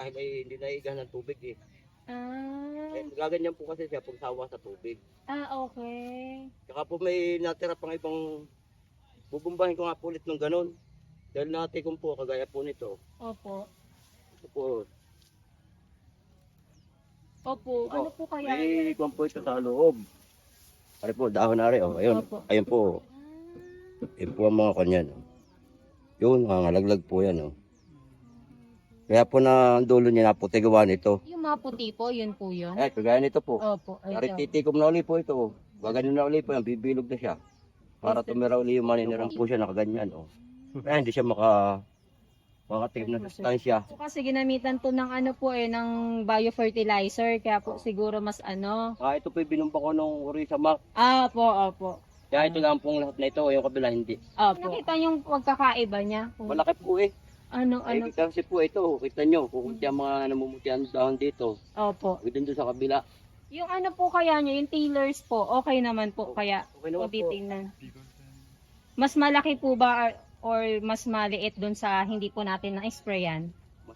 dahil ay hindi naigahan ng tubig eh. Ah, Gaganyan po kasi siya pag sawa sa tubig. okay. Saka po may natira pang ibang bubumbahin ko nga po ulit ng ganun. Dahil natikon po, kagaya po nito. Opo. Ito po, Opo. Ano po kaya? may ikon po ito sa loob. Ari po, dahon na rin. Oh. Ayun, Opo. ayun po. Ayun po ang mga kanyan. Oh. Yun, nalaglag po yan. Oh. Kaya po na ang dulo niya naputi gawa nito. Yung mga puti po, yun po yun. Kagaya nito po. Opo. Dari Ito. titikom na uli po ito. Gaganon na uli po yan, bibilog na siya. Para tumira uli yung maninirang po siya nakaganyan. Oh. Kaya hindi siya makatikim na sustansya. So, kasi ginamitan to ng ano po ng biofertilizer. Kaya po siguro mas ano. Ito po yung binumpa ko nung uri sa Mac. Opo. Kaya ito lang pong lahat na ito, yung kabila hindi. Opo. Nakita yung pagkakaiba niya. Malaki po eh. Ano. Kasi po ito, kita nyo, kukunti ang mga namumutihan dahon dito. Opo. Doon sa kabila. Yung ano po kaya niya, yung tailors po, okay naman po kaya Okay naman kung po. titingnan. Mas malaki po ba or mas maliit doon sa hindi po natin na-sprayan? Mas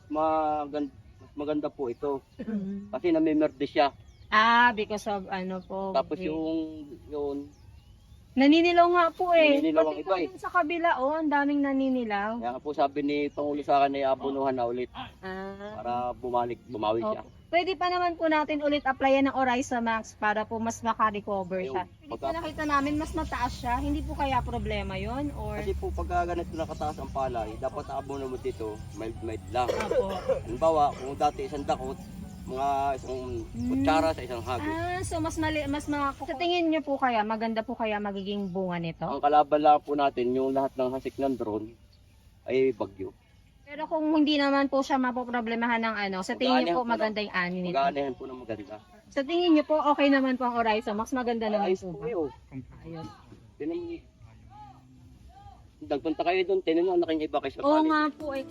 maganda po ito. Kasi namimerde siya. Because of ano po. Tapos okay. yung Naninilaw nga po eh. Naninilaw ang Pati iba po eh. dun sa kabila, ang daming naninilaw. kaya nga po sabi ni Pangulo sa akin ay abunuhan na ulit Ah. para bumawi siya. Pwede pa naman po natin ulit applyan ng Orisa Max para po mas maka-recover siya. Ayun. Hindi po nakita namin mas mataas siya. Hindi po kaya problema yon or Kasi po pagka ganito nakataas ang palay, dapat abono mo dito, mild lang. Apo. Halimbawa, kung dati isang dakot, mga isang kutsara sa isang hagis. So mas sa tingin niyo po kaya maganda po kaya magiging bunga nito? Ang kalaban lang po natin, yung lahat ng hasik ng drone ay bagyo. Pero kung hindi naman po siya mapoproblemahan ng sa tingin niyo po maganda yung ani nito? Mag-aanihan po ng maganda. Sa tingin niyo po okay naman po ang Orisa Max, maganda naman Ayos po po ba? yun. Ayos. Nagpunta kayo doon, tinan nyo, ang laking iba kayo sa Oo palay. nga po eh.